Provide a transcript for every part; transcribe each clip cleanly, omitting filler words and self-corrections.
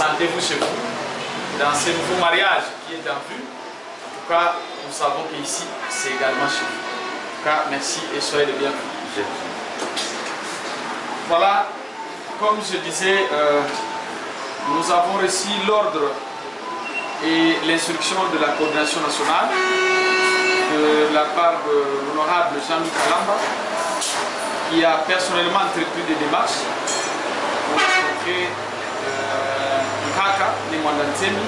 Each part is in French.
sentez-vous chez vous dans ce nouveau mariage qui est en vue. En tout cas, nous savons qu'ici, c'est également chez vous. En tout cas, merci et soyez les bienvenus. Voilà, comme je disais, nous avons reçu l'ordre et l'instruction de la coordination nationale de la part de l'honorable Jean-Luc Kalamba, qui a personnellement entrepris des démarches pour rencontrer Nkaka, les Mwandantsemi,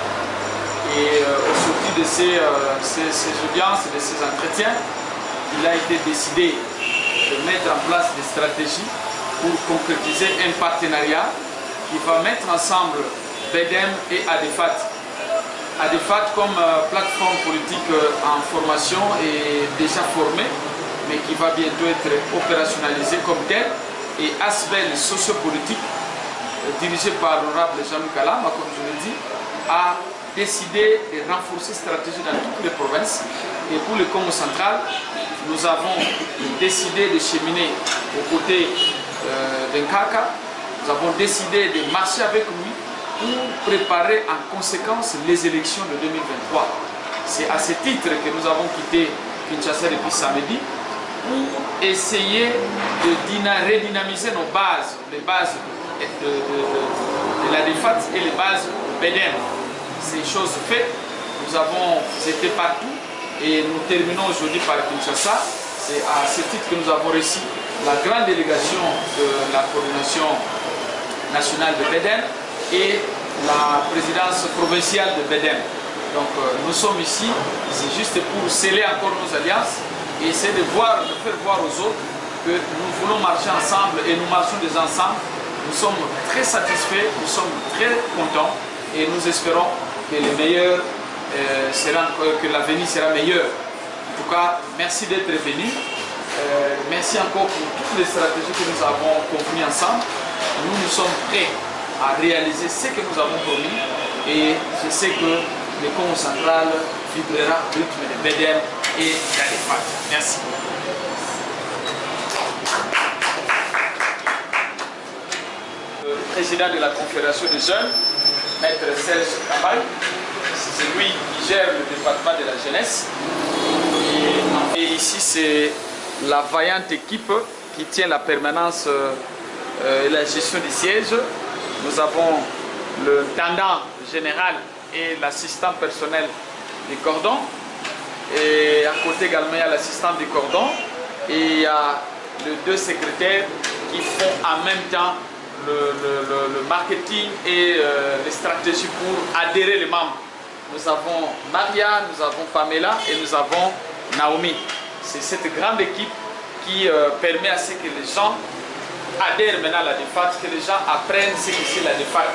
et au sorti de ces audiences, de ces entretiens, il a été décidé de mettre en place des stratégies pour concrétiser un partenariat qui va mettre ensemble BEDEM et ADEFAT. ADEFAT comme plateforme politique en formation est déjà formée, mais qui va bientôt être opérationnalisée comme telle, et ASBEL sociopolitique, dirigé par l'honorable Jean-Luc Kalamba, comme je l'ai dit, a décidé de renforcer cette stratégie dans toutes les provinces. Et pour le Congo central, nous avons décidé de cheminer aux côtés d'Nkaka. Nous avons décidé de marcher avec lui pour préparer en conséquence les élections de 2023. C'est à ce titre que nous avons quitté Kinshasa depuis samedi pour essayer de redynamiser nos bases, les bases de la DEFAT et les bases BEDEM. Ces choses faites, nous avons été partout et nous terminons aujourd'hui par Kinshasa. C'est à ce titre que nous avons reçu la grande délégation de la coordination nationale de BEDEM et la présidence provinciale de BEDEM. Donc nous sommes ici, c'est juste pour sceller encore nos alliances et essayer de faire voir aux autres que nous voulons marcher ensemble et nous marchons des ensemble. Nous sommes très satisfaits, nous sommes très contents et nous espérons que le meilleur que l'avenir sera meilleur. En tout cas, merci d'être venu. Merci encore pour toutes les stratégies que nous avons convenues ensemble. Nous sommes prêts à réaliser ce que nous avons promis et je sais que le Congo central vibrera au rythme de BEDEM et d'ADEFAT. Merci. Le président de la Confédération des jeunes, Maître Serge Kabay, c'est lui qui gère le département de la jeunesse. Et ici, c'est la vaillante équipe qui tient la permanence et la gestion des sièges. Nous avons le intendant général et l'assistant personnel du cordon. Et à côté également, il y a l'assistant du cordon. Et il y a les deux secrétaires qui font en même temps le marketing et les stratégies pour adhérer les membres. Nous avons Maria, nous avons Pamela et nous avons Naomi. C'est cette grande équipe qui permet à ce que les gens adhèrent maintenant à la DEFAT, que les gens apprennent ce que c'est la DEFAT.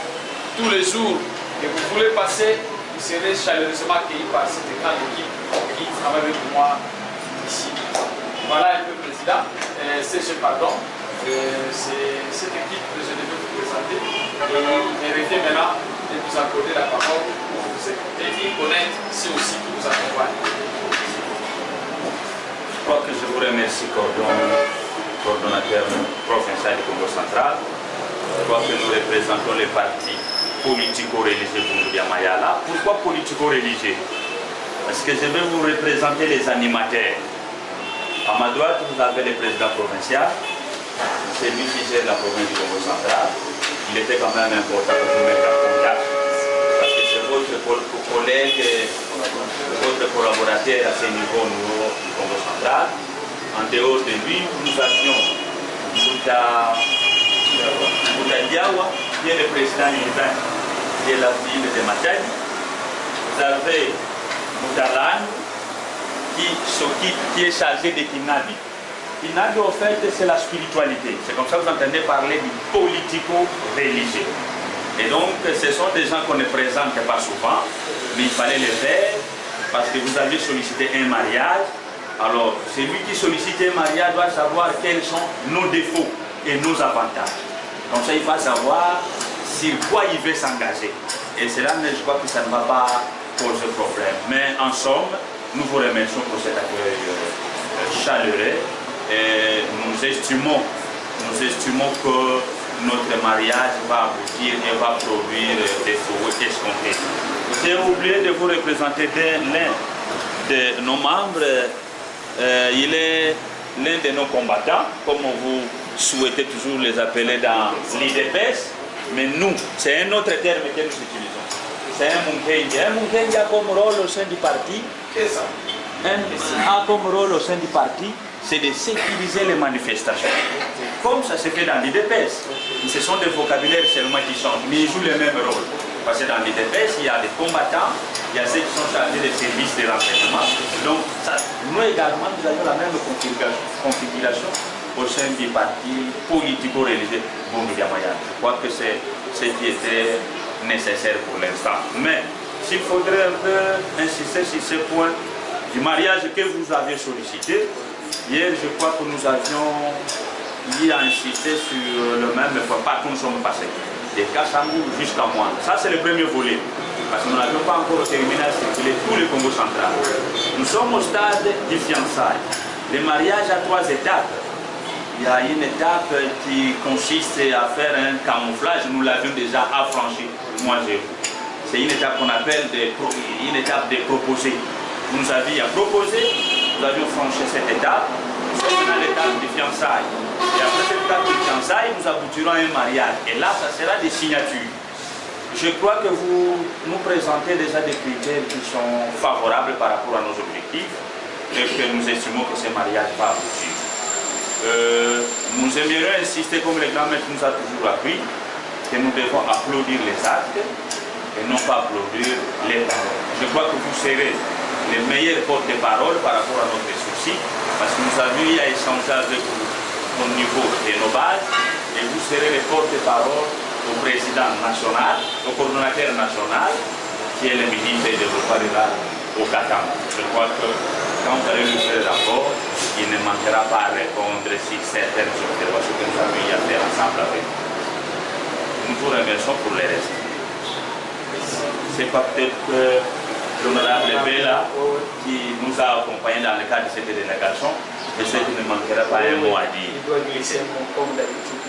Tous les jours que vous voulez passer, vous serez chaleureusement accueillis par cette grande équipe qui travaille avec moi ici. Voilà un peu le président. Pardon. C'est cette équipe que je devais vous présenter. Et méritez maintenant de vous accorder la parole pour vous écouter et connaître ceux aussi qui vous accompagnent. Je crois que je vous remercie, coordonnateur provincial du Congo central. Je crois que nous représentons les partis politico-religieux pour Mayala. Pourquoi politico-religieux? Parce que je vais vous représenter les animateurs. À ma droite, vous avez le président provincial. C'est lui qui gère la province du Congo central. Il était quand même important pour vous mettre en contact. Parce que c'est votre collègue, votre collaborateur à ce niveau du Congo central. En dehors de lui, nous avions Mouta Diawa, qui est le président urbain de la ville de Matadi. Vous avez Moutalan, qui est chargé de Kinabi. Kinabi, en fait, c'est la spiritualité. C'est comme ça que vous entendez parler du politico-religieux. Et donc, ce sont des gens qu'on ne présente pas souvent, mais il fallait le faire parce que vous avez sollicité un mariage. Alors, celui qui sollicite un mariage doit savoir quels sont nos défauts et nos avantages. Donc ça, il faut savoir sur quoi il veut s'engager. Et cela, je crois que ça ne va pas poser problème. Mais en somme, nous vous remercions pour cet accueil chaleureux. Et nous estimons que notre mariage va aboutir et va produire des fruits escomptés. J'ai oublié de vous représenter l'un de nos membres. Il est l'un de nos combattants, comme vous souhaitez toujours les appeler dans l'IDPS, mais nous, c'est un autre terme que nous utilisons. C'est un Munkendia. Un Munkendia a comme rôle au sein du parti. Qu'est-ce ça? A comme rôle au sein du parti, c'est de sécuriser les manifestations. Comme ça se fait dans l'IDPS. Ce sont des vocabulaires seulement qui changent, mais ils jouent le même rôle. Parce que dans l'IDPS, il y a des combattants, il y a ceux qui sont chargés des services de renseignement. Donc, ça, nous également, nous avons la même configuration au sein du parti politico-religieux Bundudia Maya. Je crois que c'est ce qui était nécessaire pour l'instant. Mais s'il faudrait un peu insister sur ce point du mariage que vous avez sollicité, hier je crois que nous avions insisté sur le même point, pas que nous sommes passés, de Kassangou jusqu'à moi. Ça c'est le premier volet, parce que nous n'avions pas encore terminé à circuler tout le Congo central. Nous sommes au stade du fiançailles. Le mariage a 3 étapes. Il y a une étape qui consiste à faire un camouflage, nous l'avions déjà affranchi, moi j'ai vu. C'est une étape qu'on appelle une étape de proposer. Vous nous aviez proposé, nous avions franchi cette étape, nous sommes dans l'étape de fiançailles. Et après cette étape de fiançailles, nous aboutirons à un mariage. Et là, ça sera des signatures. Je crois que vous nous présentez déjà des critères qui sont favorables par rapport à nos objectifs et que nous estimons que ce mariage va aboutir. Nous aimerions insister, comme le grand maître nous a toujours appris, que nous devons applaudir les actes et non pas applaudir les paroles. Je crois que vous serez les meilleurs porte-parole par rapport à notre souci, parce que nous avions eu à échanger avec vous au niveau de nos bases, et vous serez les porte-parole au président national, au coordonnateur national, qui est le ministre de développement rural au Katanga. Je crois que quand vous allez lui faire le rapport, il ne manquera pas à répondre sur certaines observations que nous avons eu à faire ensemble avec vous. Nous vous remercions pour le reste. C'est pas peut-être que l'honorable Bella qui nous a accompagnés dans le cadre de cette délégation, et ce qui ne manquera pas un mot à dire. Il doit glisser comme d'habitude.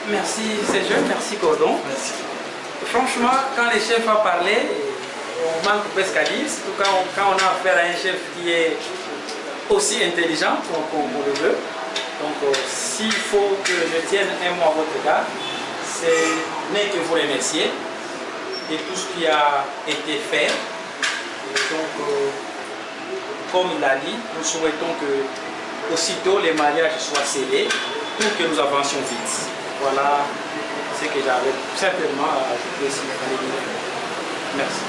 Merci Sergio, merci Gordon. Merci. Franchement, quand le chef a parlé, on manque presque à dire, surtout quand on a affaire à un chef qui est aussi intelligent qu'on le veut. Donc s'il faut que je tienne un mot à votre égard, c'est n'est que vous remercier de tout ce qui a été fait. Et donc, comme il l'a dit, nous souhaitons que aussitôt les mariages soient scellés pour que nous avancions vite. Voilà ce que j'avais certainement à ajouter ici. Merci.